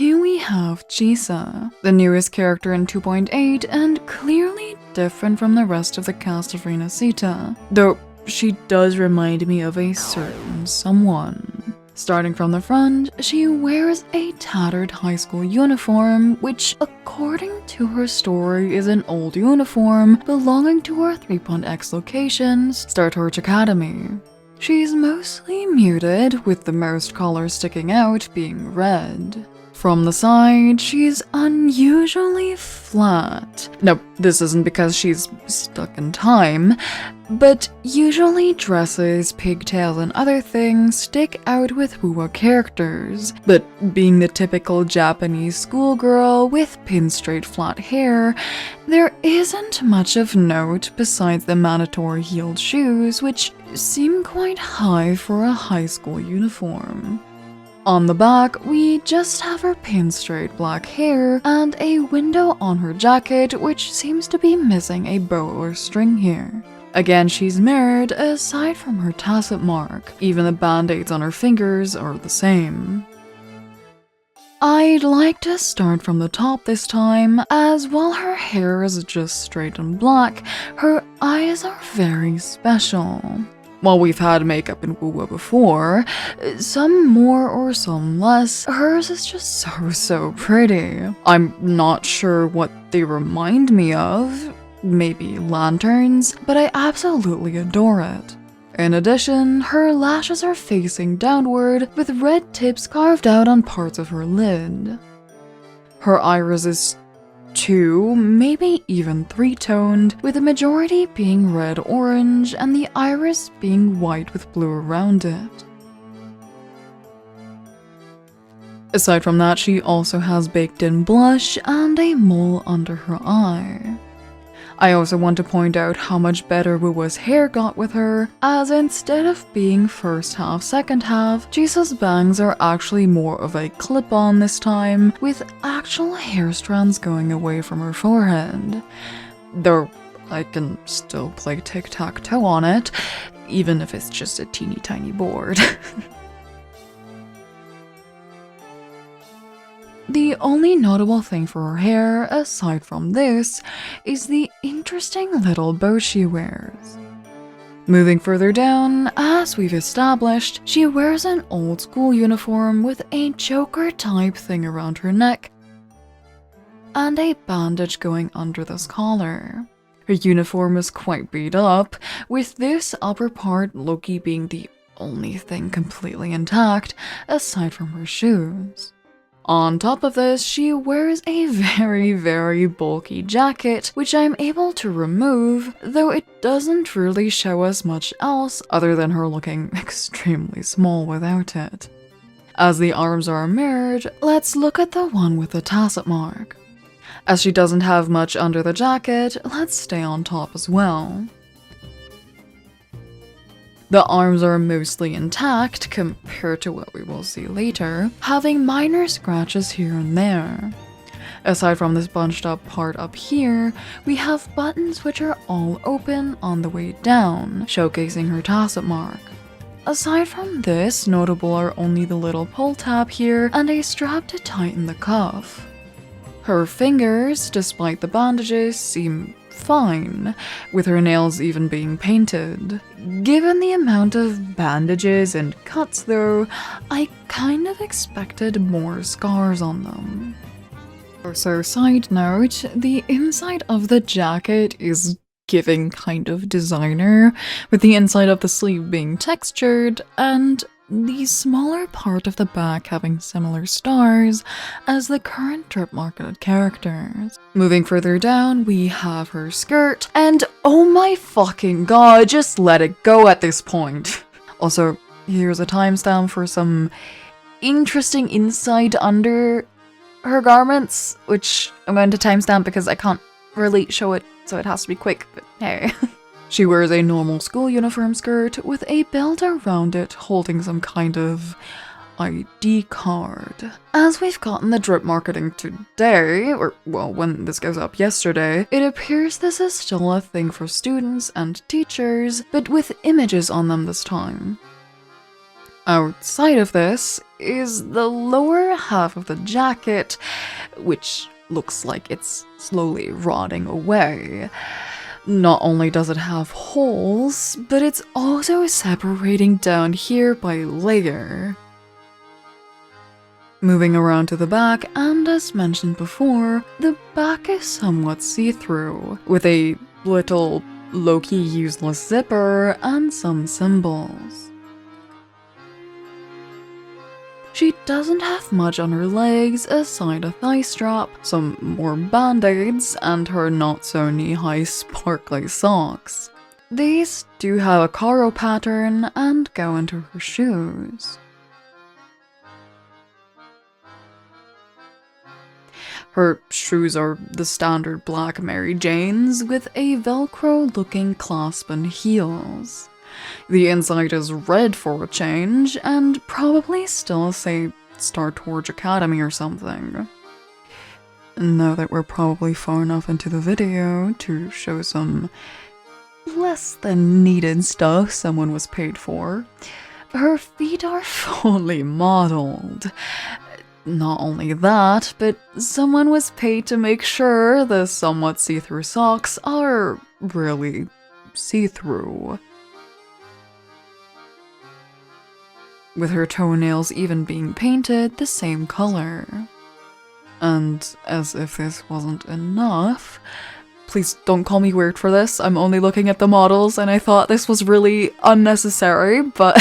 here we have Chisa, the newest character in 2.8 and clearly different from the rest of the cast of Renacita, though she does remind me of a certain someone. Starting from the front, she wears a tattered high school uniform, which, according to her story, is an old uniform belonging to her 3.x location, Startorch Academy. She's mostly muted, with the most colors sticking out being red. From the side, she's unusually flat. No, this isn't because she's stuck in time, but usually dresses, pigtails, and other things stick out with Wuwa characters. But being the typical Japanese schoolgirl with pin-straight flat hair, there isn't much of note besides the mandatory heeled shoes, which seem quite high for a high school uniform. On the back, we just have her pin-straight black hair and a window on her jacket which seems to be missing a bow or string here. Again, she's mirrored aside from her tacit mark. Even the band-aids on her fingers are the same. I'd like to start from the top this time, as while her hair is just straight and black, her eyes are very special. While we've had makeup in Wuwa before, some more or some less, hers is just so pretty. I'm not sure what they remind me of, maybe lanterns, but I absolutely adore it. In addition, her lashes are facing downward with red tips carved out on parts of her lid. Her iris is 2, maybe even 3-toned, with the majority being red-orange and the iris being white with blue around it. Aside from that, she also has baked-in blush and a mole under her eye. I also want to point out how much better Wuwa's hair got with her, as instead of being first half, second half, Chisa's bangs are actually more of a clip-on this time, with actual hair strands going away from her forehead. Though I can still play tic-tac-toe on it, even if it's just a teeny tiny board. The only notable thing for her hair, aside from this, is the interesting little bow she wears. Moving further down, as we've established, she wears an old school uniform with a choker type thing around her neck and a bandage going under this collar. Her uniform is quite beat up, with this upper part low-key being the only thing completely intact, aside from her shoes. On top of this, she wears a very bulky jacket, which I'm able to remove, though it doesn't really show us much else other than her looking extremely small without it. As the arms are mirrored, let's look at the one with the tacit mark. As she doesn't have much under the jacket, let's stay on top as well. The arms are mostly intact compared to what we will see later, having minor scratches here and there. Aside from this bunched up part up here, we have buttons which are all open on the way down, showcasing her tacit mark. Aside from this, notable are only the little pull tab here and a strap to tighten the cuff. Her fingers, despite the bandages, seem fine, with her nails even being painted. Given the amount of bandages and cuts though, I kind of expected more scars on them. Also, side note, the inside of the jacket is giving kind of designer, with the inside of the sleeve being textured and the smaller part of the back having similar stars as the current drip marketed characters. Moving further down, we have her skirt, and oh my fucking god, just let it go at this point. Also, here's a timestamp for some interesting insight under her garments, which I'm going to timestamp because I can't really show it, so it has to be quick, but hey. She wears a normal school uniform skirt with a belt around it holding some kind of ID card. As we've gotten the drip marketing today, or well, when this goes up yesterday, it appears this is still a thing for students and teachers, but with images on them this time. Outside of this, is the lower half of the jacket, which looks like it's slowly rotting away. Not only does it have holes, but it's also separating down here by layer. Moving around to the back, and as mentioned before, the back is somewhat see-through, with a little low-key useless zipper and some symbols. She doesn't have much on her legs aside a thigh strap, some more band-aids, and her not-so-knee-high sparkly socks. These do have a Kuro pattern and go into her shoes. Her shoes are the standard black Mary Janes with a Velcro-looking clasp and heels. The inside is red for a change, and probably still say Star Torch Academy or something. Now that we're probably far enough into the video to show some less than needed stuff someone was paid for, her feet are fully modeled. Not only that, but someone was paid to make sure the somewhat see-through socks are really see-through. With her toenails even being painted the same color. And as if this wasn't enough, please don't call me weird for this, I'm only looking at the models and I thought this was really unnecessary, but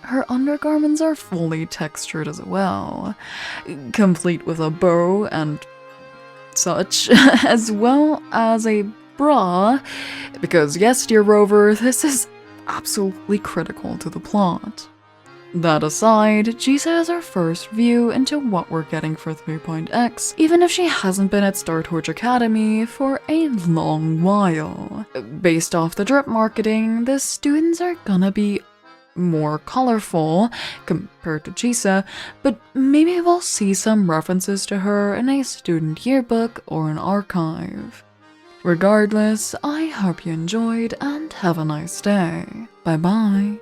her undergarments are fully textured as well, complete with a bow and such, as well as a bra, because yes, dear Rover, this is absolutely critical to the plot. That aside, Chisa is our first view into what we're getting for 3.x, even if she hasn't been at Star Torch Academy for a long while. Based off the drip marketing, the students are gonna be more colorful compared to Chisa, but maybe we'll see some references to her in a student yearbook or an archive. Regardless, I hope you enjoyed and have a nice day. Bye bye.